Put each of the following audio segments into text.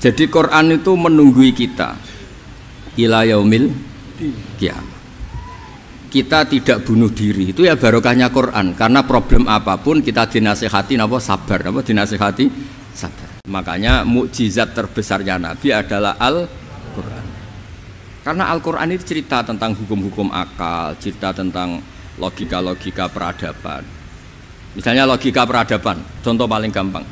Jadi Quran itu menunggui kita ila yaumil qiyamah. Kita tidak bunuh diri, itu ya barokahnya Quran. Karena problem apapun kita dinasihati apa sabar, apa dinasihati sabar. Makanya mukjizat terbesarnya Nabi adalah Al-Quran. Karena Al-Quran itu cerita tentang hukum-hukum akal, cerita tentang logika-logika peradaban. Misalnya logika peradaban, contoh paling gampang.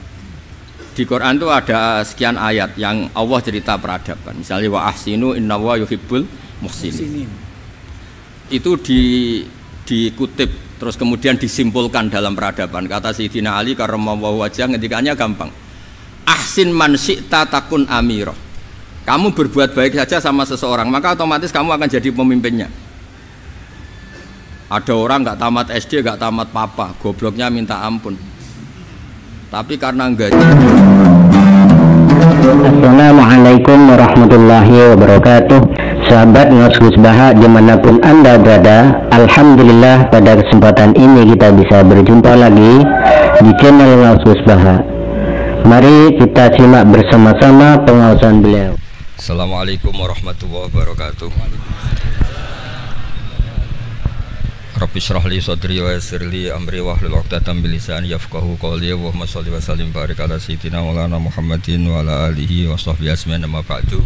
Di Quran itu ada sekian ayat yang Allah cerita peradaban. Misalnya wa ahsinu innallaha yuhibbul muhsinin. Itu dikutip terus kemudian disimpulkan dalam peradaban. Kata Sayyidina Ali karramallahu wajhah ngendikannya gampang. Ahsin man syi'ta takun amirah. Kamu berbuat baik saja sama seseorang, maka otomatis kamu akan jadi pemimpinnya. Ada orang nggak tamat SD, nggak tamat papa, gobloknya minta ampun. Tapi karena enggak. Assalamualaikum warahmatullahi wabarakatuh. Sahabat Ngos Baha dimanapun Anda berada, alhamdulillah pada kesempatan ini kita bisa berjumpa lagi di channel Ngos Baha. Mari kita simak bersama-sama pengawasan beliau. Assalamualaikum warahmatullahi wabarakatuh. Rabbi shrah li sadri wa yassir li amri wahlul 'uqdatam min lisani yafqahu qawli. Allahumma shalli wa sallim barik ala sayyidina Maulana Muhammadin wa ala alihi wa sahbihi ajmain. Amma ba'du.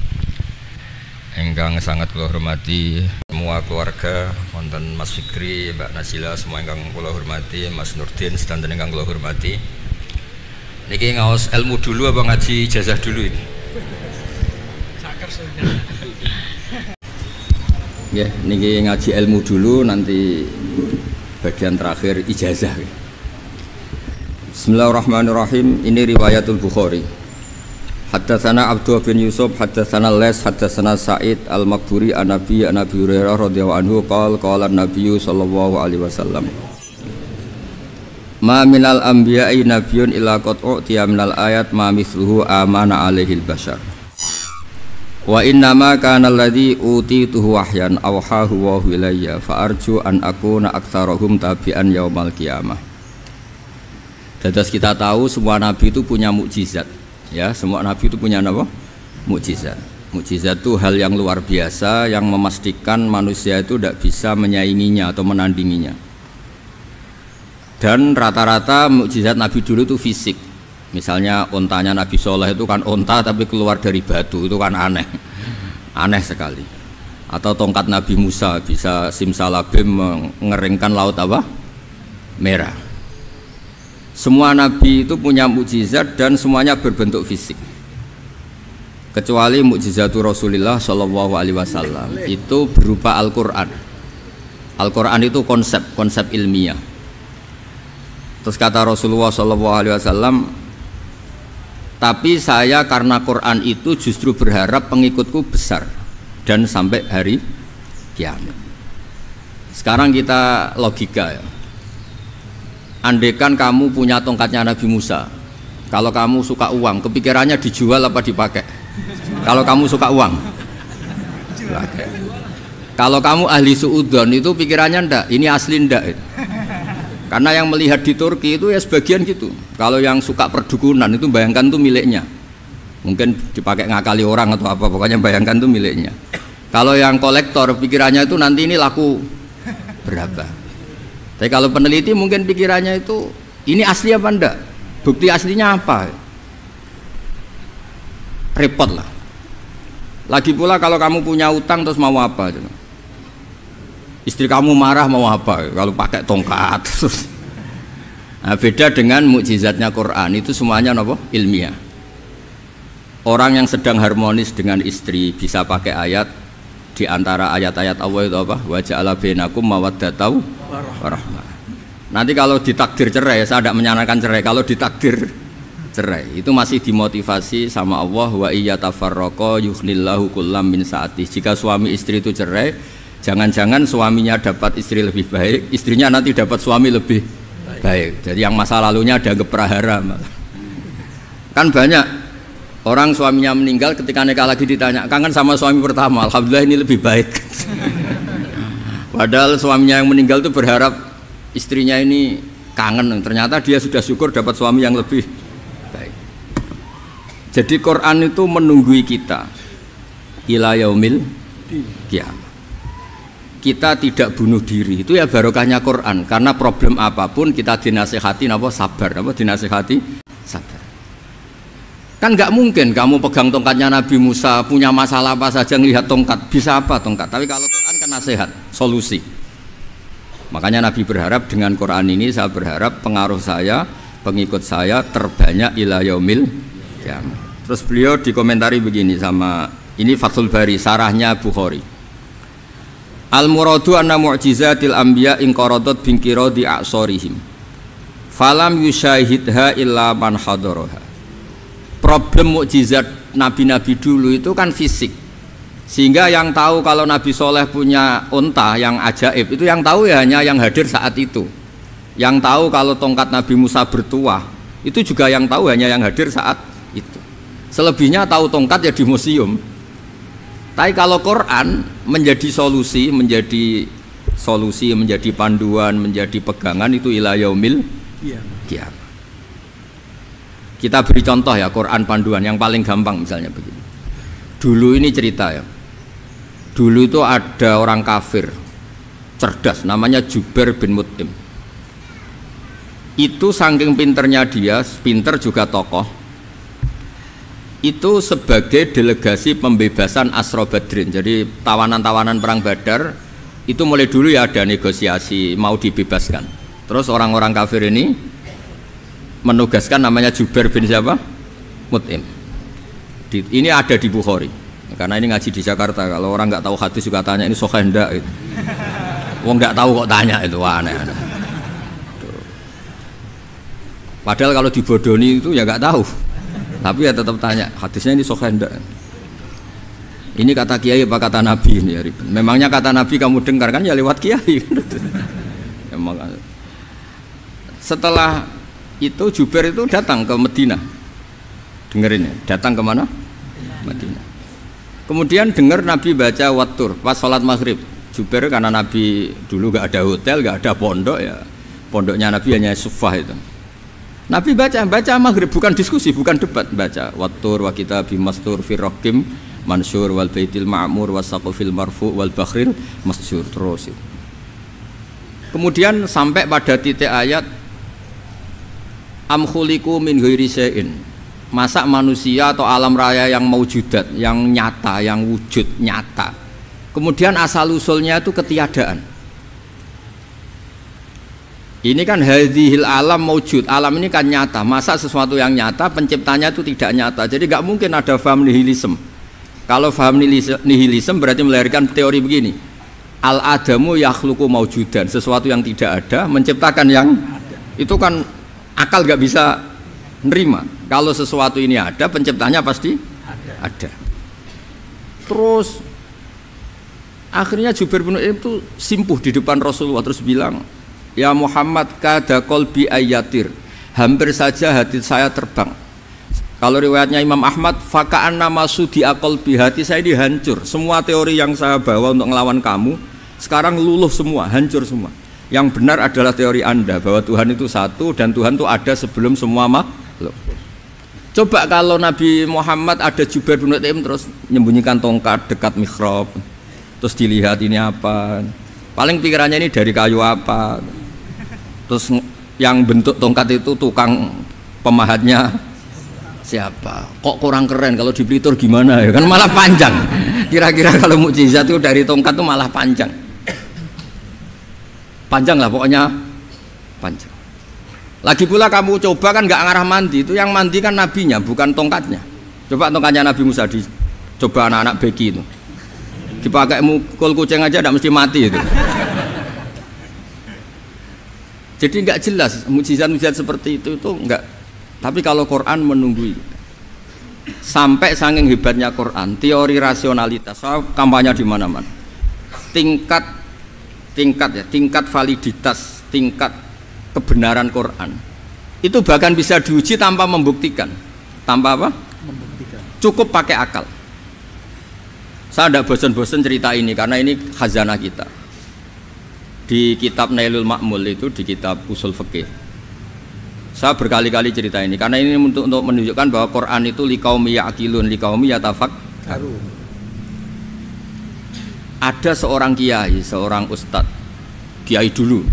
Engkang sangat kula hormati semua keluarga, wonten Mas Fikri, Mbak Nasila, semua engkang kula hormati, Mas Nurdin sedanten engkang kula hormati. Niki ngaos ilmu dulu apa ngaji ijazah dulu ini? Ya, niki ngaji ilmu dulu, nanti bagian terakhir ijazah. Bismillahirrahmanirrahim. Ini riwayatul Bukhari. Haddatsana Abdullah bin Yusuf, haddatsana Les, haddatsana Sa'id Al-Maqburi an Nabi Hurairah radhiyallahu anhu qala an-nabiy sallallahu alaihi wasallam. Ma minal anbiya'i nabiyyun illa qad u'tiya minal ayat ma mithluhu amana alaihi al-bashar. Wa innama kana alladhi utituhu wahyan awhahu wa ilayya fa arju an akuna aktsarahum tabi'an yaumal qiyamah. Dados kita tahu semua nabi itu punya mukjizat. Ya, semua nabi itu punya apa? Mukjizat. Mukjizat itu hal yang luar biasa yang memastikan manusia itu tidak bisa menyainginya atau menandinginya. Dan rata-rata mukjizat nabi dulu itu fisik. Misalnya ontanya Nabi Soleh itu kan onta tapi keluar dari batu, itu kan aneh, aneh sekali. Atau tongkat Nabi Musa bisa simsalabim mengeringkan laut apa? Merah. Semua nabi itu punya mukjizat dan semuanya berbentuk fisik. Kecuali mukjizatul Rasulullah Shallallahu Alaihi Wasallam itu berupa Al-Quran. Al-Quran itu konsep ilmiah. Terus kata Rasulullah Shallallahu Alaihi Wasallam, tapi saya karena Quran itu justru berharap pengikutku besar dan sampai hari kiamat. Sekarang kita logika ya. Andaikan kamu punya tongkatnya Nabi Musa, kalau kamu suka uang, kepikirannya dijual apa dipakai? Kalau kamu suka uang, dipakai. Kalau kamu ahli suudon itu pikirannya ndak, ini asli ndak. Karena yang melihat di Turki itu ya sebagian gitu. Kalau yang suka perdukunan itu bayangkan tuh miliknya. Mungkin dipakai ngakali orang atau apa, pokoknya bayangkan tuh miliknya. Kalau yang kolektor pikirannya itu nanti ini laku berapa. Tapi kalau peneliti mungkin pikirannya itu ini asli apa enggak? Bukti aslinya apa? Repot lah. Lagi pula kalau kamu punya utang terus mau apa? Istri kamu marah mau apa? Kalau pakai tongkat. Nah, beda dengan mukjizatnya Quran, itu semuanya apa? Ilmiah. Orang yang sedang harmonis dengan istri bisa pakai ayat di antara ayat-ayat Allah itu apa? Wa ja'ala bainakum mawaddatan warahmah. Nanti kalau ditakdir cerai, saya tidak menyarankan cerai. Kalau ditakdir cerai, itu masih dimotivasi sama Allah. Wa iyyatafarraqa yughnillahu kullam min sa'ati. Jika suami istri itu cerai, jangan-jangan suaminya dapat istri lebih baik, istrinya nanti dapat suami lebih baik. Jadi yang masa lalunya dianggap prahara. Kan banyak orang suaminya meninggal, ketika nikah lagi ditanya, kangen sama suami pertama, alhamdulillah ini lebih baik. Padahal suaminya yang meninggal itu berharap istrinya ini kangen, ternyata dia sudah syukur dapat suami yang lebih baik. Jadi Quran itu menunggui kita ila yaumil kiamat. Kita tidak bunuh diri, itu ya barokahnya Quran. Karena problem apapun kita dinasihati sabar, dinasihati sabar. Kan nggak mungkin kamu pegang tongkatnya Nabi Musa, punya masalah apa saja ngelihat tongkat, bisa apa tongkat. Tapi kalau Quran kan nasihat, solusi. Makanya Nabi berharap dengan Quran ini, saya berharap pengaruh saya, pengikut saya terbanyak ila yaumil kiamat. Terus beliau dikomentari begini sama, ini Fathul Bari, sarahnya Bukhari. Al-muradu anna mu'jizatil anbiya inqaradat binqiradi a'sorihim falam yusyahidha illa man hadaraha. Problem mukjizat nabi-nabi dulu itu kan fisik, sehingga yang tahu kalau Nabi Soleh punya unta yang ajaib itu yang tahu ya hanya yang hadir saat itu. Yang tahu kalau tongkat Nabi Musa bertuah itu juga yang tahu hanya yang hadir saat itu. Selebihnya tahu tongkat ya di museum. Tapi kalau Quran menjadi solusi, menjadi panduan, menjadi pegangan, itu ila yaumil kiamat. Kita beri contoh ya, Quran panduan yang paling gampang misalnya begini. Dulu ini cerita ya. Dulu itu ada orang kafir cerdas namanya Jubair bin Mut'im. Itu saking pinternya dia, pinter juga tokoh. Itu sebagai delegasi pembebasan Asra Badrin. Jadi tawanan-tawanan perang Badar itu mulai dulu ya ada negosiasi mau dibebaskan. Terus orang-orang kafir ini menugaskan namanya Jubair bin siapa? Mut'im. Ini ada di Bukhari. Karena ini ngaji di Jakarta. Kalau orang nggak tahu hadis juga tanya ini sahih ndak itu. Wong nggak tahu kok tanya itu, wah aneh-aneh. Padahal kalau dibodoni itu ya nggak tahu. Tapi ya tetap tanya, hadisnya ini sahih ndak? Ini kata kiai apa kata nabi ini ya? Memangnya kata nabi kamu dengar kan ya lewat kiai. Memang. Setelah itu Jubair itu datang ke Medina. Dengerin ya, datang ke mana? Medina. Kemudian dengar Nabi baca Wattur pas sholat maghrib. Jubair karena Nabi dulu gak ada hotel, gak ada pondok ya. Pondoknya Nabi hanya sufah itu. Nabi baca maghrib, bukan diskusi, bukan debat, baca Wattur wa kitabi mastur fi raqim mansur wal baitil ma'mur wasaqfil marfu wal bakhril masjur terus. Kemudian sampai pada titik ayat am khuliqu min ghairi syai'in. Masa manusia atau alam raya yang maujudat, yang nyata, yang wujud nyata. Kemudian asal usulnya itu ketiadaan. Ini kan hadhil alam maujud, alam ini kan nyata. Masa sesuatu yang nyata penciptanya itu tidak nyata. Jadi nggak mungkin ada faham nihilisme. Kalau faham nihilisme berarti melahirkan teori begini. Al adamu yakhluqu maujudan, sesuatu yang tidak ada menciptakan yang ada. Itu kan akal nggak bisa nerima. Kalau sesuatu ini ada, penciptanya pasti ada. Terus akhirnya Jubair bin Mut'im itu simpuh di depan Rasulullah terus bilang, ya Muhammad kada qalbi ayatir, hampir saja hati saya terbang. Kalau riwayatnya Imam Ahmad, faka'an nama sudi qalbi, hati saya ini hancur. Semua teori yang saya bawa untuk ngelawan kamu sekarang luluh semua, hancur semua. Yang benar adalah teori Anda bahwa Tuhan itu satu dan Tuhan itu ada sebelum semua makhluk. Coba kalau Nabi Muhammad ada Jubair bin Mut'im terus menyembunyikan tongkat dekat mihrab, terus dilihat ini apa, paling pikirannya ini dari kayu apa. Terus yang bentuk tongkat itu tukang pemahatnya siapa? Kok kurang keren, kalau di Blitar gimana ya? Kan malah panjang. Kira-kira kalau mukjizat itu dari tongkat itu malah panjang. Panjang lah pokoknya, panjang. Lagi pula kamu coba kan nggak ngarah mandi, itu yang mandi kan nabinya bukan tongkatnya. Coba tongkatnya Nabi Musa dicoba anak-anak beki itu. Dipakai mukul kucing aja tidak mesti mati itu. Jadi nggak jelas mukjizat-mukjizat seperti itu nggak. Tapi kalau Quran menunggui, sampai saking hebatnya Quran, teori rasionalitas, kampanye di mana-mana, tingkat validitas, tingkat kebenaran Quran, itu bahkan bisa diuji tanpa membuktikan, tanpa apa? Membuktikan. Cukup pakai akal. Saya tidak bosan-bosan cerita ini karena ini khazanah kita. Di kitab Nailul Ma'mul itu, di kitab usul fikih, Saya berkali-kali cerita ini karena ini untuk menunjukkan bahwa Quran itu liqaumi ya'qilun, liqaumi yatafakkarun. Ada seorang kiai, seorang ustadz, kiai dulu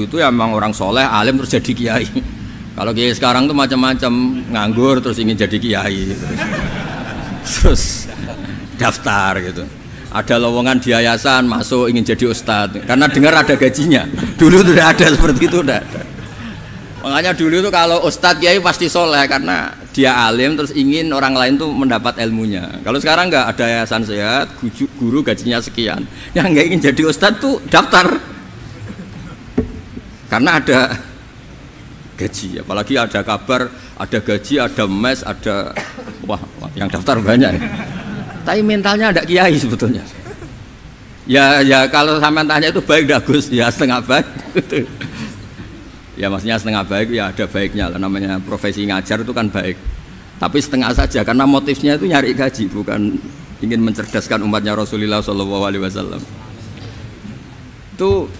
itu ya memang orang soleh, alim terus jadi kiai. Kalau kiai sekarang tuh macam-macam, nganggur terus ingin jadi kiai, terus daftar gitu. Ada lowongan di yayasan masuk ingin jadi ustadz karena dengar ada gajinya. Dulu tuh udah ada seperti itu, udah ada. Makanya dulu tuh kalau ustadz kiai pasti soleh karena dia alim terus ingin orang lain tuh mendapat ilmunya. Kalau sekarang nggak ada yayasan sehat, guru gajinya sekian, yang nggak ingin jadi ustadz tuh daftar karena ada gaji. Apalagi ada kabar, ada gaji, ada mes, ada wah yang daftar banyak. Tapi mentalnya ada kiai sebetulnya. Ya kalau sampean tanya itu baik dah Gus, ya setengah baik. Ya maksudnya setengah baik ya ada baiknya lah, namanya profesi ngajar itu kan baik. Tapi setengah saja karena motifnya itu nyari gaji, bukan ingin mencerdaskan umatnya Rasulullah SAW. Itu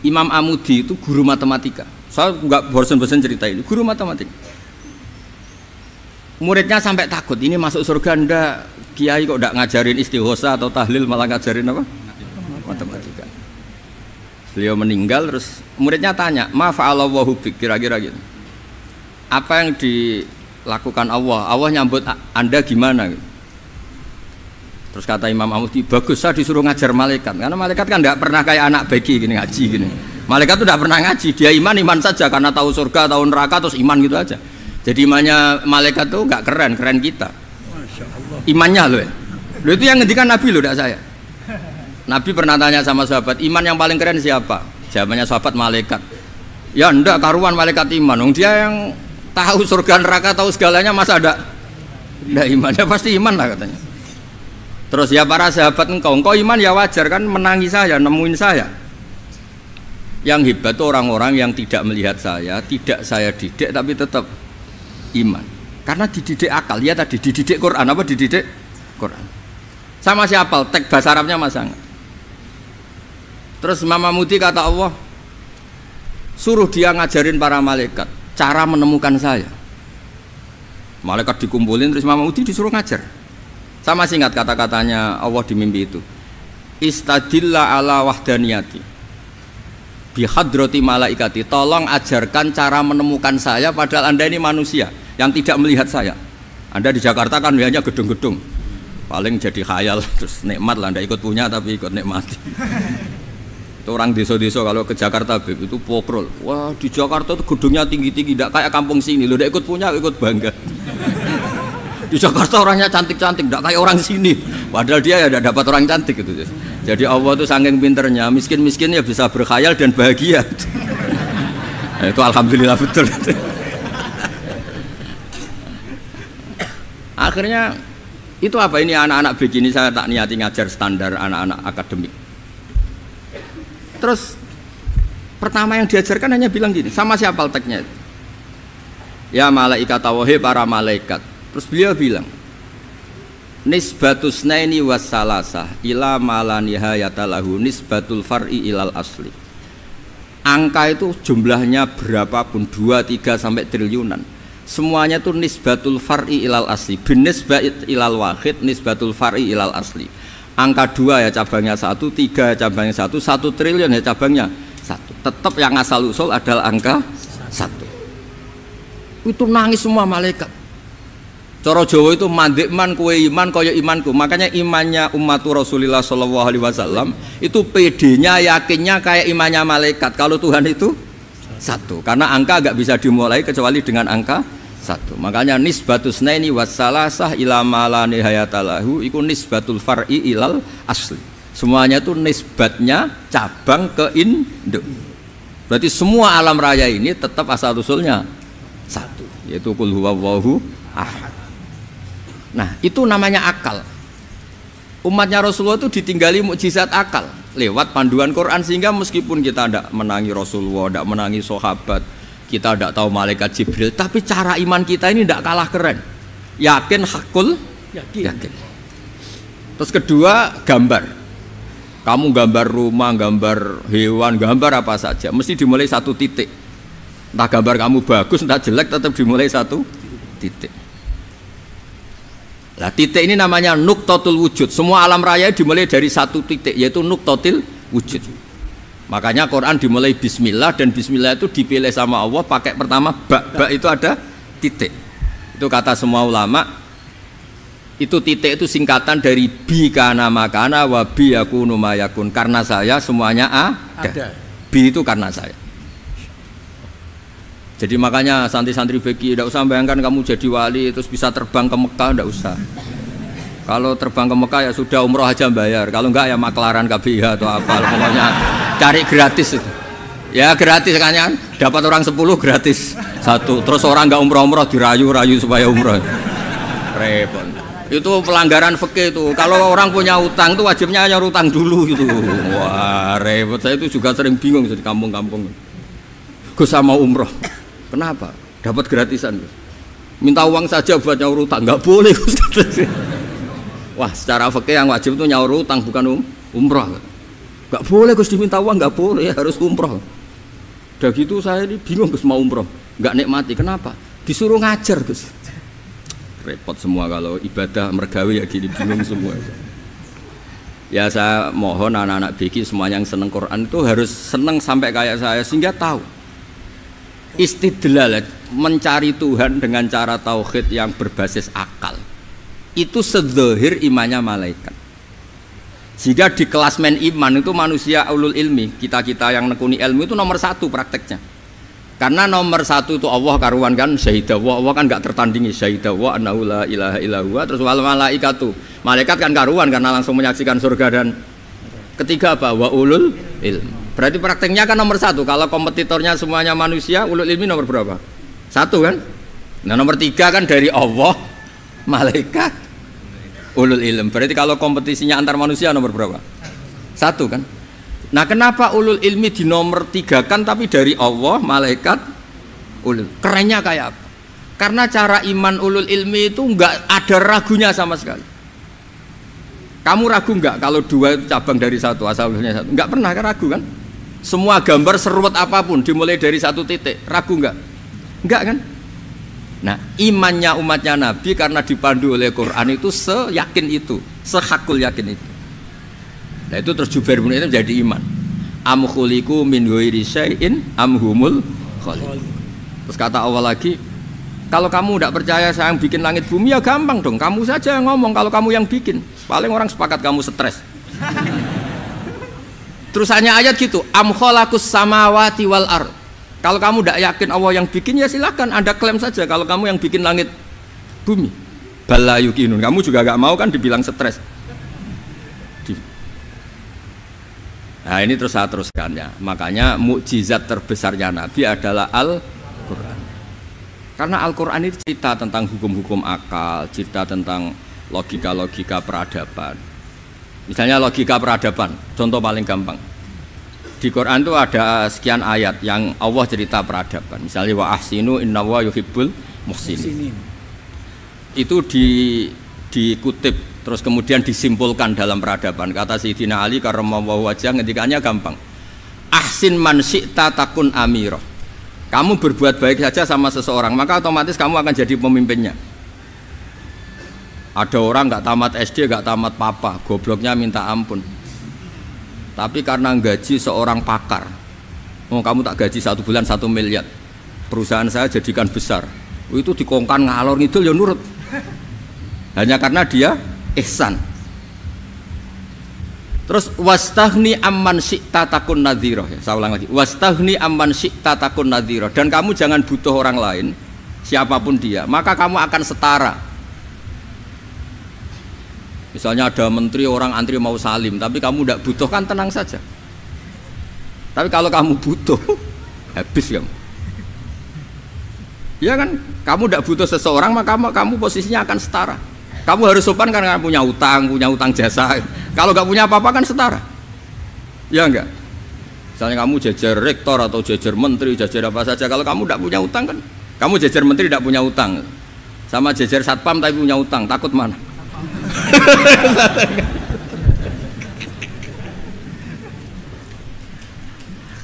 Imam Amudi itu guru matematika. Saya nggak bosan-bosan cerita ini, guru matematika. Muridnya sampai takut, ini masuk surga ndak, kiai kok ndak ngajarin istighosa atau tahlil malah ngajarin apa? Matematika. Beliau meninggal terus muridnya tanya, "Ma fa'alallahu bik?" Kira-kira gitu. Apa yang dilakukan Allah? Allah nyambut Anda gimana gitu. Terus kata Imam Amudi, "Bagus, saya disuruh ngajar malaikat." Karena malaikat kan enggak pernah kayak anak bayi gini ngaji gini. Malaikat itu enggak pernah ngaji, dia iman saja karena tahu surga, tahu neraka terus iman gitu aja. Jadi imannya malaikat tuh enggak keren kita. Masya Allah. Imannya loh ya. Loh itu yang ngendikan Nabi loh, enggak saya. Nabi pernah tanya sama sahabat, iman yang paling keren siapa? Jawabannya sahabat malaikat. Ya enggak karuan malaikat iman. Dia yang tahu surga neraka, tahu segalanya, masa ada enggak imannya? Pasti iman lah katanya. Terus ya para sahabat, engkau iman ya wajar kan menangi saya, nemuin saya. Yang hebat itu orang-orang yang tidak melihat saya, tidak saya didik tapi tetap iman. Karena dididik akal, ya tadi dididik Quran, apa dididik Quran. Sama siapa? Teks bahasa Arabnya masang. Terus Imam Amudi kata Allah, suruh dia ngajarin para malaikat cara menemukan saya. Malaikat dikumpulin terus Imam Amudi disuruh ngajar. Sama singkat kata-katanya Allah di mimpi itu. Istadilla ala wahdaniyati bihadrati malaikati. Tolong ajarkan cara menemukan saya padahal Anda ini manusia yang tidak melihat saya. Anda di Jakarta kan hanya gedung-gedung. Paling jadi khayal terus nikmat lah, Anda ikut punya tapi ikut nikmati. Itu orang desa-desa kalau ke Jakarta itu pokrol. Wah di Jakarta itu gedungnya tinggi-tinggi, tidak kayak kampung sini. Lo udah ikut punya, ikut bangga. Di Jakarta orangnya cantik-cantik, tidak kayak orang sini. Padahal dia ya tidak dapat orang cantik gitu. Jadi Allah itu saking pinternya, miskin-miskin ya bisa berkhayal dan bahagia. Nah, itu alhamdulillah betul. Akhirnya itu apa ini anak-anak begini saya tak niati ngajar standar anak-anak akademik. Terus pertama yang diajarkan hanya bilang gini, sama siapa teksnya? Ya malaikat wahi para malaikat. Terus beliau bilang, nisbatus naini wassalasah ila malanihayata lahu nisbatul far'i ilal asli. Angka itu jumlahnya berapapun 2, 3 sampai triliunan. Semuanya itu nisbatul far'i ilal asli. Binisbat ilal wahid nisbatul far'i ilal asli. Angka 2 ya cabangnya 1, 3 ya cabangnya 1, 1 triliun ya cabangnya 1. Tetap yang asal usul adalah angka 1. Itu nangis semua malaikat. Cara Jawa itu mandekman kue iman kaya imanku. Makanya imannya umat Rasulullah SAW itu PD-nya, yakinnya kayak imannya malaikat. Kalau Tuhan itu 1. Karena angka agak bisa dimulai kecuali dengan angka 1. Makanya nisbatus naini wassalasah ila ma nihayatalahu iku nisbatul far'i ilal asli. Semuanya itu nisbatnya cabang ke induk. Berarti semua alam raya ini tetap asal usulnya 1, yaitu qul huwallahu ahad. Nah, itu namanya akal. Umatnya Rasulullah itu ditinggali mukjizat akal lewat panduan Quran, sehingga meskipun kita tidak menangi Rasulullah, tidak menangi sahabat, kita tidak tahu malaikat Jibril, tapi cara iman kita ini tidak kalah keren. Yakin hakul yakin. Terus kedua, gambar. Kamu gambar rumah, gambar hewan, gambar apa saja, mesti dimulai 1 titik. Entah gambar kamu bagus, entah jelek, tetap dimulai satu titik. Lah titik ini namanya nuqtatul wujud. Semua alam raya dimulai dari satu titik, yaitu nuqtatil wujud. Makanya Quran dimulai bismillah, dan bismillah itu dipilih sama Allah pakai pertama ba itu ada titik. Itu kata semua ulama, itu titik itu singkatan dari bi kana makana wa bi yakunu mayakun. Karena saya semuanya ada. Bi itu karena saya. Jadi makanya santri-santri beki tidak usah bayangkan kamu jadi wali terus bisa terbang ke Mekah, tidak usah. Kalau terbang ke Mekah ya sudah umroh aja bayar. Kalau enggak ya maklaran KBIH atau apa, pokoknya cari gratis. Ya gratis kan, dapat orang 10 gratis satu. Terus orang enggak umroh-umroh dirayu-rayu supaya umroh. Repot. Itu pelanggaran fikih itu. Kalau orang punya utang itu wajibnya nyaur utang dulu gitu. Wah repot. Saya itu juga sering bingung di kampung-kampung. Gus sama umroh. Kenapa? Dapat gratisan. Minta uang saja buat nyaur utang, enggak boleh Gus. Wah, secara fikih yang wajib itu nyaur utang bukan umroh. Enggak boleh Gus diminta uang, enggak boleh, harus umroh. Udah gitu saya ini bingung Gus mau umroh, enggak nikmati. Kenapa? Disuruh ngajar Gus. Repot semua kalau ibadah mergawe ya gini, bingung semua. Ya saya mohon anak-anak BK semuanya yang seneng Quran itu harus seneng sampai kayak saya sehingga tahu istidlal, mencari Tuhan dengan cara tauhid yang berbasis akal. Itu sedzahir imannya malaikat. Jika di kelasmen iman itu manusia ulul ilmi, kita-kita yang nekuni ilmu itu nomor 1 prakteknya. Karena nomor 1 itu Allah karuan kan, syahidah Allah kan nggak tertandingi, syahidah wa annahu la ilaha illallah. Terus wal malaikatu, malaikat kan karuan karena langsung menyaksikan surga. Dan ketiga apa? Wa ulul ilmi. Berarti prakteknya kan nomor 1. Kalau kompetitornya semuanya manusia, ulul ilmi nomor berapa? 1 kan? Nah nomor 3 kan dari Allah, malaikat, ulul ilm. Berarti kalau kompetisinya antar manusia nomor berapa? 1 kan? Nah kenapa ulul ilmi di nomor 3 kan tapi dari Allah, malaikat, ulul? Kerennya kayak apa? Karena cara iman ulul ilmi itu enggak ada ragunya sama sekali. Kamu ragu enggak kalau 2 itu cabang dari 1, asalnya 1? Enggak pernah kan ragu kan? Semua gambar seruat apapun dimulai dari 1 titik, ragu enggak? Enggak kan? Nah, imannya umatnya Nabi karena dipandu oleh Quran itu seyakin itu, sehakul yakin itu. Nah itu terus Jubair bin Mut'im jadi iman. Am khuliqu min ghairi syai'in am humul khaliq. Terus kata Allah lagi, kalau kamu tidak percaya saya yang bikin langit bumi ya gampang dong, kamu saja yang ngomong kalau kamu yang bikin. Paling orang sepakat kamu stres. Terus hanya ayat gitu, am khalaqus samawati wal ard. Kalau kamu tidak yakin Allah yang bikin ya silakan Anda klaim saja kalau kamu yang bikin langit bumi. Bala yuqinun. Kamu juga gak mau kan dibilang stres. Nah ini terus saya teruskan ya. Makanya mukjizat terbesarnya Nabi adalah Al-Quran. Karena Al-Quran itu cerita tentang hukum-hukum akal, cerita tentang logika-logika peradaban. Misalnya logika peradaban, contoh paling gampang. Di Quran itu ada sekian ayat yang Allah cerita peradaban. Misalnya wa ahsinu innallaha yuhibbul muhsinin. Itu dikutip terus kemudian disimpulkan dalam peradaban. Kata Sayyidina Ali karramallahu wajhah ngendikannya gampang. Ahsin man syi'ta takun amirah. Kamu berbuat baik saja sama seseorang, maka otomatis kamu akan jadi pemimpinnya. Ada orang nggak tamat SD, nggak tamat papa, gobloknya minta ampun. Tapi karena gaji seorang pakar, oh kamu tak gaji 1 bulan 1 miliar, perusahaan saya jadikan besar. Itu dikongkan ngalor ngidul ya nurut. Hanya karena dia ihsan. Terus wastaghni amman syi'ta takun nadhira. Ya, saya ulang lagi. Wastaghni amman syi'ta takun nadhira. Dan kamu jangan butuh orang lain, siapapun dia, maka kamu akan setara. Misalnya ada menteri orang antri mau salim, tapi kamu tidak butuh kan tenang saja. Tapi kalau kamu butuh, habis kamu. Ya kan, kamu tidak butuh seseorang, maka kamu posisinya akan setara. Kamu harus sopan karena punya utang jasa. Kalau nggak punya apa-apa kan setara. Ya enggak. Misalnya kamu jajar rektor atau jajar menteri, jajar apa saja. Kalau kamu tidak punya utang kan, kamu jajar menteri tidak punya utang, sama jajar satpam tapi punya utang, takut mana?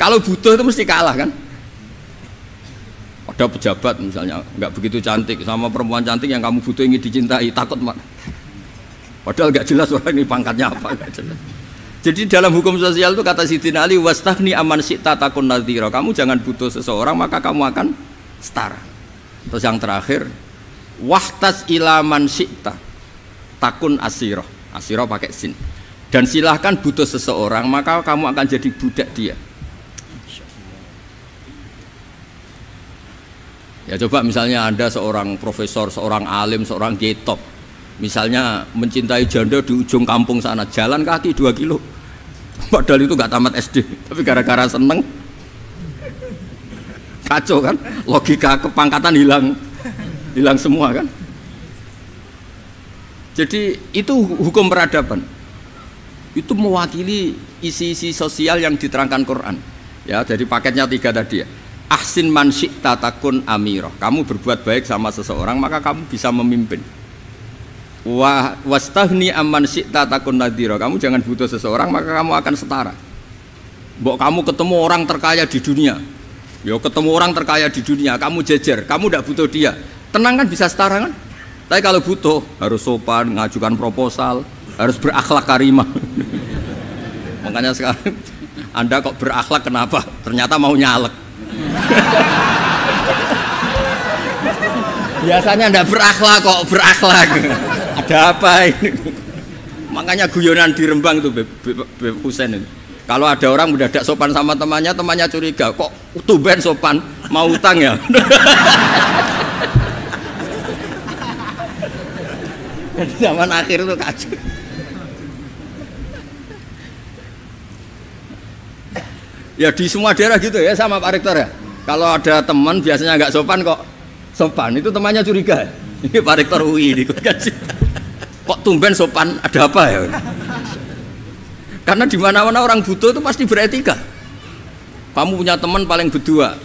Kalau butuh itu mesti kalah kan? Ada pejabat misalnya nggak begitu cantik sama perempuan cantik yang kamu butuh ingin dicintai, takut mak. Padahal nggak jelas orang ini pangkatnya apa, nggak jelas. Jadi dalam hukum sosial itu kata Sidina Ali, wastaghni aman syi'ta takun nadhira. Kamu jangan butuh seseorang maka kamu akan setara. Terus yang terakhir, wahtas ilaman syi'ta takun asiro. Asiro pakai sin. Dan silahkan butuh seseorang maka kamu akan jadi budak dia. Ya coba misalnya Anda seorang profesor, seorang alim, seorang getop, misalnya mencintai janda di ujung kampung sana, jalan kaki 2 kilo, padahal itu gak tamat SD, tapi gara-gara seneng, kacau kan, logika kepangkatan hilang semua kan. Jadi itu hukum peradaban, itu mewakili isi-isi sosial yang diterangkan Quran. Ya, dari paketnya 3 tadi ya. Ahsin man syi'ta takun amirah. Kamu berbuat baik sama seseorang maka kamu bisa memimpin. Wastaghni amman syi'ta takun nadhira. Kamu jangan butuh seseorang maka kamu akan setara. Mbok kamu ketemu orang terkaya di dunia. Ya ketemu orang terkaya di dunia, kamu jejer, kamu tidak butuh dia. Tenang kan bisa setara kan? Tapi kalau butuh harus sopan, ngajukan proposal, harus berakhlak karimah. Makanya sekarang Anda kok berakhlak kenapa? Ternyata mau nyalek. Biasanya ndak berakhlak kok berakhlak. Ada apa ini? Makanya guyonan di Rembang itu Beb Husain itu. Kalau ada orang mendadak sopan sama temannya, temannya curiga, kok tumben sopan, mau utang ya? Zaman akhir itu kacau. Ya di semua daerah gitu ya sama Pak Rektor ya. Kalau ada teman biasanya nggak sopan kok sopan, itu temannya curiga. Ini Pak Rektor UI ini kok tumben sopan, ada apa ya? Karena di mana-mana orang butuh itu pasti beretika. Kamu punya teman paling berdua,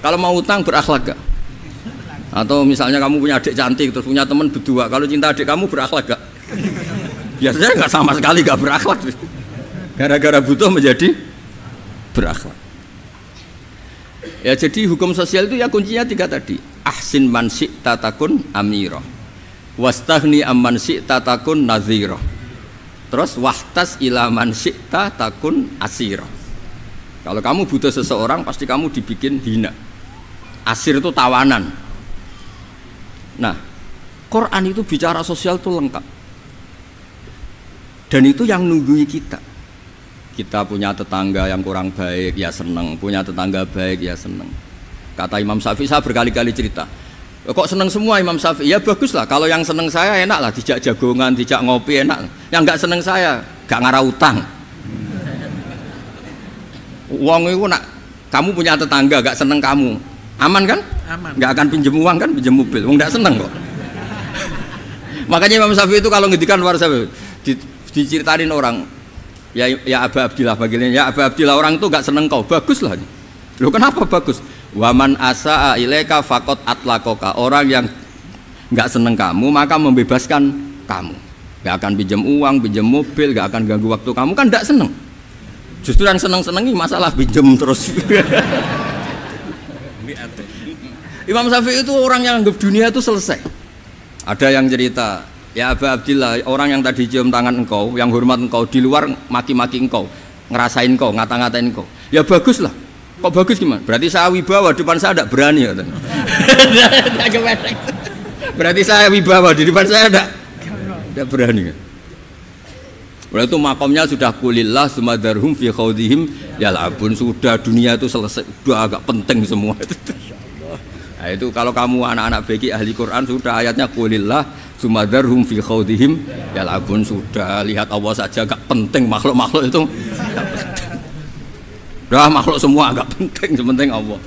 kalau mau utang berakhlak gak? Atau misalnya kamu punya adik cantik terus punya teman berdua, kalau cinta adik kamu berakhlak gak? Biasanya nggak sama sekali nggak berakhlak. Gara-gara butuh menjadi berakhlak. Ya jadi hukum sosial itu ya kuncinya 3 tadi. Ahsin man syi'ta takun amira. Wastaghni amman syi'ta takun nadhira. Terus wahtas ila man syi'ta takun asira. Kalau kamu butuh seseorang pasti kamu dibikin hina. Asir itu tawanan. Nah, Quran itu bicara sosial itu lengkap. Dan itu yang nunggui kita. Kita punya tetangga yang kurang baik, ya seneng. Punya tetangga baik, ya seneng. Kata Imam Syafi'i, saya berkali-kali cerita. Kok seneng semua Imam Syafi'i? Ya bagus lah. Kalau yang seneng saya enak lah. Dijak jagongan, dijak ngopi enak. Yang nggak seneng saya, gak ngarah utang. Uang itu nak, kamu punya tetangga gak seneng kamu. Aman kan? Aman. Gak akan pinjem uang kan, pinjem mobil. Uang gak seneng kok. Makanya Imam Syafi'i itu kalau ngedikan luar Syafi'i, diceritain orang. Ya Aba Abdillah bagian ya Aba Abdillah orang itu gak seneng kau, bagus lah. Loh kenapa bagus? Waman asa'a ilaika faqad atlaqaka. Orang yang gak seneng kamu maka membebaskan kamu. Gak akan pinjam uang, pinjam mobil, gak akan ganggu waktu kamu kan gak seneng. Justru yang seneng-senengi masalah pinjam terus. Imam Syafi'i itu orang yang anggap dunia itu selesai. Ada yang cerita, ya Aba Abdillah, orang yang tadi cium tangan engkau, yang hormat engkau, di luar maki-maki engkau, ngerasain engkau, ngata-ngatain engkau. Ya bagus lah. Kok bagus gimana? Berarti saya wibawa, depan saya tidak berani. Berarti saya wibawa, di depan saya tidak berani. Berarti itu makomnya sudah kulillah sumadarhum fi khawdihim yal'abun. Sudah dunia itu selesai, sudah agak penting semua. Nah itu kalau kamu anak-anak beki ahli Quran sudah ayatnya kulillah sumadarhum fi khawdihim yal'abun. Sudah lihat Allah saja agak penting, makhluk-makhluk itu agak penting. Dah makhluk semua agak penting, sepenting Allah.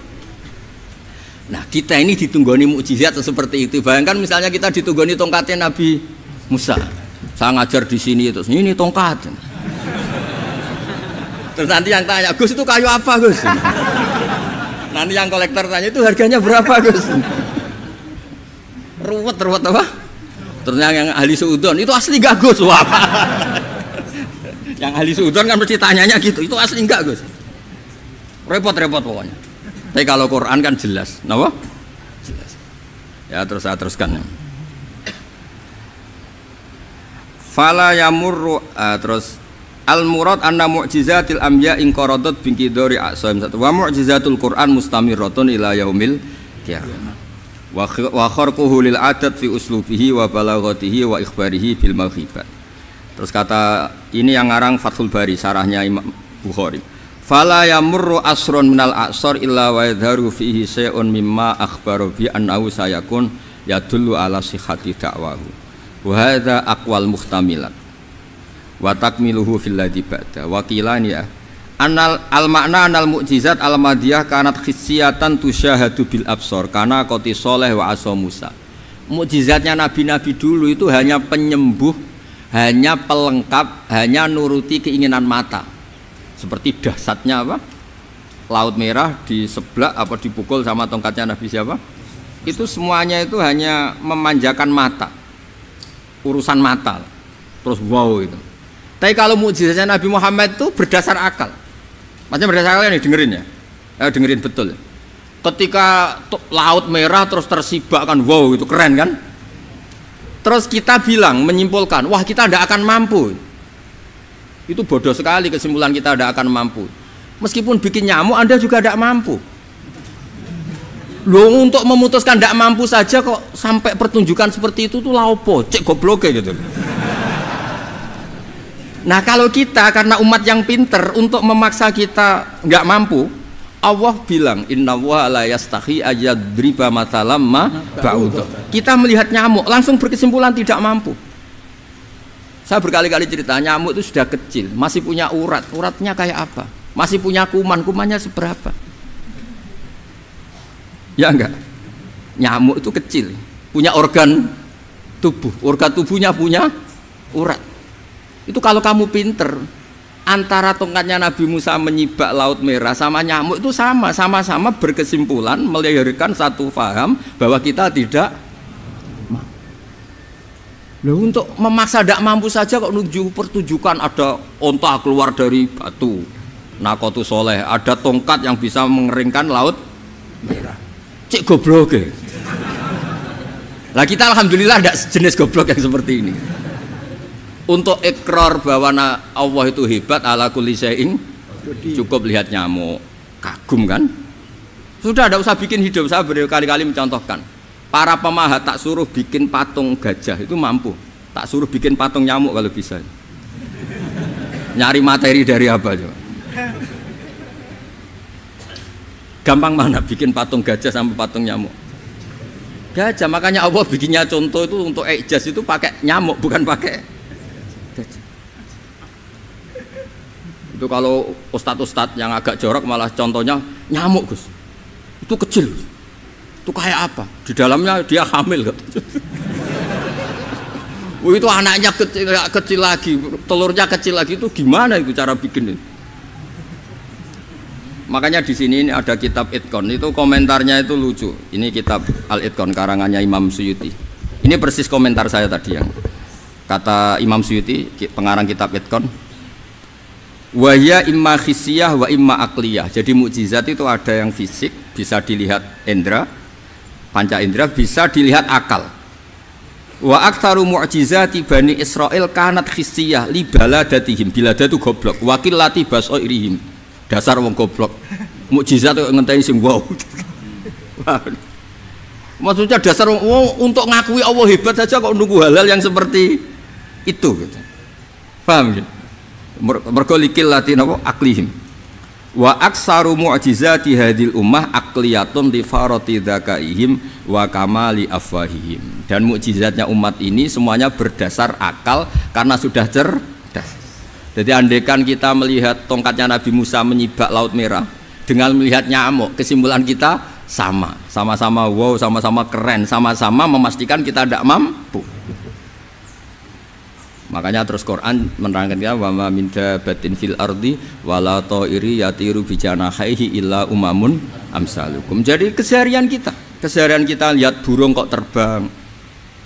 Nah kita ini ditunggoni mukjizat seperti itu. Bayangkan misalnya kita ditunggoni tongkatnya Nabi Musa. Saya ngajar di sini terus ini tongkat. Terus nanti yang tanya, Gus itu kayu apa Gus? Nanti yang kolektor tanya itu harganya berapa Gus? Ruwet apa? Terus yang ahli suudon itu asli gak Gus? Wah. Yang ahli suudon kan mesti tanyanya gitu, itu asli enggak Gus? Repot-repot pokoknya. Tapi kalau Quran kan jelas, kenapa? Ya terus saya teruskan. Fala yamurru terus al murad anna mu'jizatil anbiya in qaradat bi qidari aqsam satu wa mu'jizatul Qur'an mustamirratun ila yaumil qiyamah. Wa kharquhu lil adat fi uslubihi wa balaghatihi wa ikhbarihi bil mawhibat. Terus kata ini yang ngarang Fathul Bari sarahnya Imam Bukhari. Fala yamurru asrun minal aqsar illa wa yadharu fihi syai'un mimma akhbaru bi annahu sayakun yadullu ala sihhati da'wahu wa hadza aqwal muhtamilat wa takmiluhu fil ladzi ba'da wa qilani ya anal al makna anal mu'jizat al madiyah kanat khissiyatan tusyahadu bil absar kana qati sholeh wa asa Musa. Mukjizatnya nabi-nabi dulu itu hanya penyembuh, hanya pelengkap, hanya nuruti keinginan mata. Seperti dahsyatnya apa? Laut Merah di sebelah apa dipukul sama tongkatnya Nabi siapa? Itu semuanya itu hanya memanjakan mata. Urusan mata. Terus wow itu. Tapi kalau mukjizatnya Nabi Muhammad itu berdasar akal. Maksudnya berdasar akal nih dengerin ya. Dengerin betul. Ketika Laut Merah terus tersibak kan wow itu keren kan? Terus kita bilang menyimpulkan, wah kita tidak akan mampu. Itu bodoh sekali kesimpulan kita tidak akan mampu. Meskipun bikin nyamuk Anda juga tidak mampu. Loh untuk memutuskan tidak mampu saja kok sampai pertunjukan seperti itu tuh laopo, cek goblok gitu. Nah kalau kita karena umat yang pinter untuk memaksa kita nggak mampu, Allah bilang innallaha la yastahi ayadriba mathalam ma ba'ud. Kita melihat nyamuk langsung berkesimpulan tidak mampu. Saya berkali-kali cerita nyamuk itu sudah kecil, masih punya urat, uratnya kayak apa? Masih punya kuman, kumannya seberapa? Ya enggak? Nyamuk itu kecil, punya organ tubuhnya punya urat. Itu kalau kamu pinter, antara tongkatnya Nabi Musa menyibak Laut Merah sama nyamuk itu sama-sama berkesimpulan melahirkan satu faham bahwa kita tidak. Loh, untuk memaksa tidak mampu saja kok nunjuk pertunjukan ada onta keluar dari batu Naqatu Sholeh, ada tongkat yang bisa mengeringkan Laut Merah. Cek goblok ya. Lah kita alhamdulillah tidak sejenis goblok yang seperti ini. Untuk ikrar bahwa Allah itu hebat ala kulli syai'in cukup lihat nyamuk kagum kan. Sudah tidak usah bikin hidup. Saya berkali-kali mencontohkan. Para pemahat tak suruh bikin patung gajah itu mampu, tak suruh bikin patung nyamuk kalau bisa. Nyari materi dari apa coba? Gampang mana bikin patung gajah sampai patung nyamuk? Gajah, makanya Allah bikinnya contoh itu untuk ijaz itu pakai nyamuk bukan pakai gajah. Itu kalau ustadz-ustadz yang agak jorok malah contohnya nyamuk Gus. Itu kecil. Itu kayak apa? Di dalamnya dia hamil kan? Itu anaknya kecil lagi, telurnya kecil lagi, itu gimana itu cara bikin ini? Makanya di sini ini ada kitab Itqan, itu komentarnya itu lucu. Ini kitab Al-Itqan karangannya Imam Suyuti. Ini persis komentar saya tadi yang kata Imam Suyuti, pengarang kitab Itqan. Wa hiya imma khissiyah wa imma aqliyah. Jadi mukjizat itu ada yang fisik, bisa dilihat indra, panca indra, bisa dilihat akal. Wa aktsaru mu'jizati Bani Israil kanat khissiyah li baladatihim, biladatu goblok, wa qillati basairihim. Dasar wong goblok. Mukjizat kok ngenteni sing wow. Maksudnya dasar wong untuk ngakui Allah hebat saja kok nunggu hal-hal yang seperti itu gitu. Paham ya? Mergo likil latin apa aklihim. Wa aksaru mu'jizati hadil ummah akliyatun li farati dzakaihim wa kamali afwahihim. Dan mukjizatnya umat ini semuanya berdasar akal karena sudah cerdas. Jadi andaikan kita melihat tongkatnya Nabi Musa menyibak Laut Merah dengan melihat nyamuk, kesimpulan kita sama-sama wow, sama-sama keren, sama-sama memastikan kita tidak mampu. Makanya terus Quran menerangkan kita wa ma min dabatin fil ardi wala ta'iri yatiru bi janahihi illa umamun amsalukum. Jadi keseharian kita lihat burung kok terbang.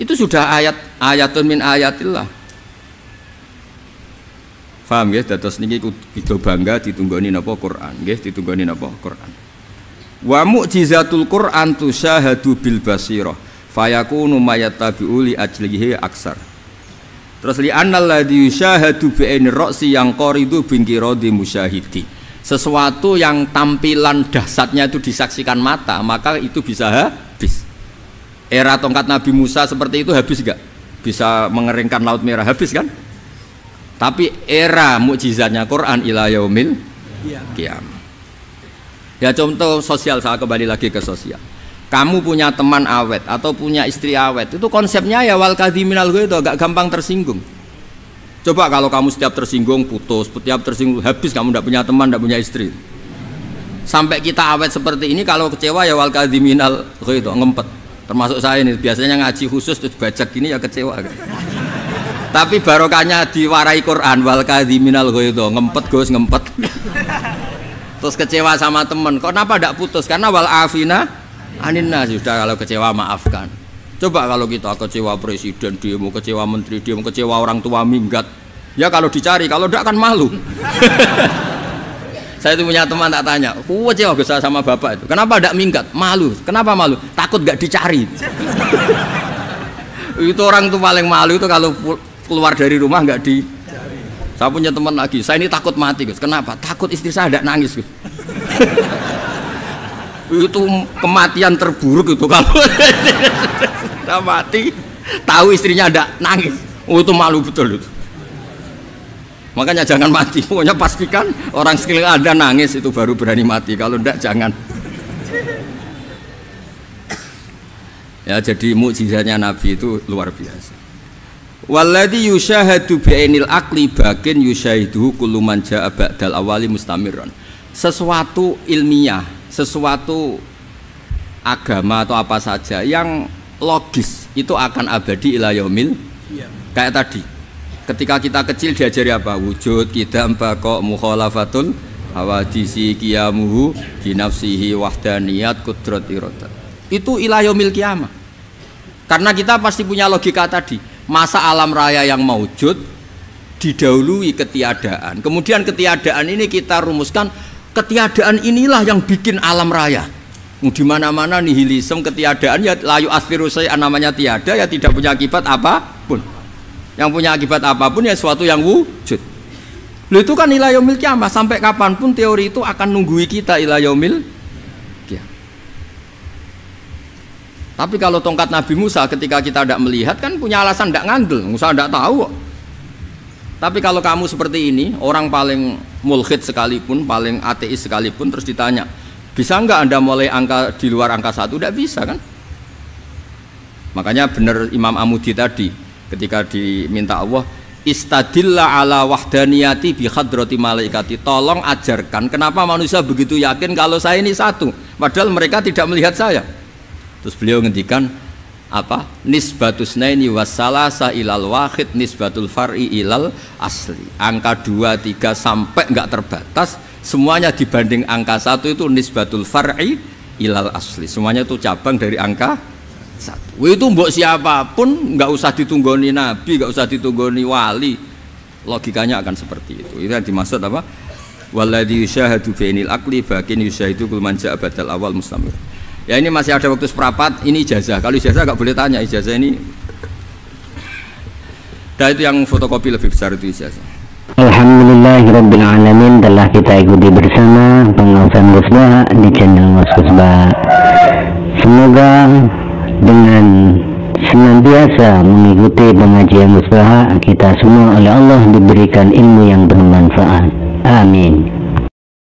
Itu sudah ayatun min ayatillah. Paham nggih? Dados niki kita bangga ditunggoni napa Quran, nggih ditunggoni napa Quran. Wa mu'jizatul Quran tusyahadu bil basirah fayakunu mayattabi'u li ajlihi aksar. Terus li annal ladzi yusyahadu bi ainir ra'si yang qaridu bingkiradi musyahidi. Sesuatu yang tampilan dahsyatnya itu disaksikan mata, maka itu bisa habis. Era tongkat Nabi Musa seperti itu habis enggak? Bisa mengeringkan laut merah, habis kan? Tapi era mukjizatnya Quran ila yaumil qiyamah. Ya contoh sosial, saya kembali lagi ke sosial. Kamu punya teman awet atau punya istri awet, itu konsepnya ya wal kadhiminal ghaidh, agak gampang tersinggung. Coba kalau kamu setiap tersinggung putus, setiap tersinggung habis, kamu tidak punya teman, tidak punya istri. Sampai kita awet seperti ini, kalau kecewa ya wal kadhiminal ghaidh, ngempet. Termasuk saya ini, biasanya ngaji khusus terus bajak gini ya kecewa. Tapi barokahnya diwarai Quran wal kadhiminal ghaidh, ngempet Gus, ngempet. Terus kecewa sama teman, kenapa tidak putus? Karena wal afina aninna, sudah kalau kecewa maafkan. Coba kalau kita kecewa presiden demo, kecewa menteri demo, kecewa orang tua minggat, ya kalau dicari, kalau tidak kan malu. Saya itu punya teman tak tanya, kecewa gak sama bapak itu, kenapa tidak minggat? Malu. Kenapa malu? Takut gak dicari. Itu orang tuh paling malu itu kalau keluar dari rumah nggak di. Saya punya teman lagi, saya ini takut mati Gus. Kenapa? Takut istri saya tidak nangis Gus. Itu kematian terburuk itu kalau sudah mati tahu istrinya ada nangis, itu malu betul itu. Makanya jangan mati, pokoknya pastikan orang sekeliling Anda nangis itu baru berani mati, kalau tidak jangan. Ya jadi mukjizatnya Nabi itu luar biasa. Walladzi yusyahadu bi'ainil aqli bakin yusyahiduhu kullu man jaa ba'dal awali mustamirran. Sesuatu ilmiah, sesuatu agama atau apa saja yang logis itu akan abadi ila yaumil. Kayak tadi ketika kita kecil diajari apa? Wujud, qidam, baqa, mukhalafatul hawadisi, qiyamuhu binafsihi, wahdaniyat, qudrat, iradah. Itu ila yaumil qiyamah. Karena kita pasti punya logika tadi. Masa alam raya yang maujud didahului ketiadaan. Kemudian ketiadaan ini kita rumuskan, ketiadaan inilah yang bikin alam raya. Di mana-mana nihilisme, ketiadaan ya layu asfiru say'an, namanya tiada ya tidak punya akibat apapun. Yang punya akibat apapun ya sesuatu yang wujud. Loh itu kan ila yaumil qiyamah, sampai kapanpun teori itu akan nunggui kita ila yaumil qiyamah. Tapi kalau tongkat Nabi Musa ketika kita tidak melihat kan punya alasan tidak ngandel, Musa tidak tahu. Tapi kalau kamu seperti ini, orang paling mulhid sekalipun, paling ateis sekalipun, terus ditanya, bisa enggak Anda mulai angka di luar angka 1? Tidak bisa kan? Makanya benar Imam Amudi tadi ketika diminta Allah, istadilla ala wahdaniyati bi hadrati malaikati, tolong ajarkan kenapa manusia begitu yakin kalau saya ini satu, padahal mereka tidak melihat saya. Terus beliau ngendikan apa? Nisbatus naini wassalasa ilal wahid nisbatul far'i ilal asli. Angka 2, 3 sampai enggak terbatas, semuanya dibanding angka 1 itu nisbatul far'i ilal asli. Semuanya itu cabang dari angka 1. Itu mbok siapapun enggak usah ditunggoni nabi, enggak usah ditunggoni wali. Logikanya akan seperti itu. Itu yang dimaksud apa? Walladzi yusyahadu bainil aqli bakin yusyahidu kul man ja'a badal awal mustamir. Ya ini masih ada waktu seperempat, ini ijazah. Kalau ijazah nggak boleh tanya, ijazah ini. Dan itu yang fotokopi lebih besar itu ijazah. Alhamdulillahirabbil alamin, telah kita ikuti bersama pengawasan musbah di channel Mas Musbah. Semoga dengan senantiasa mengikuti pengajian musbah kita semua oleh Allah diberikan ilmu yang bermanfaat. Amin.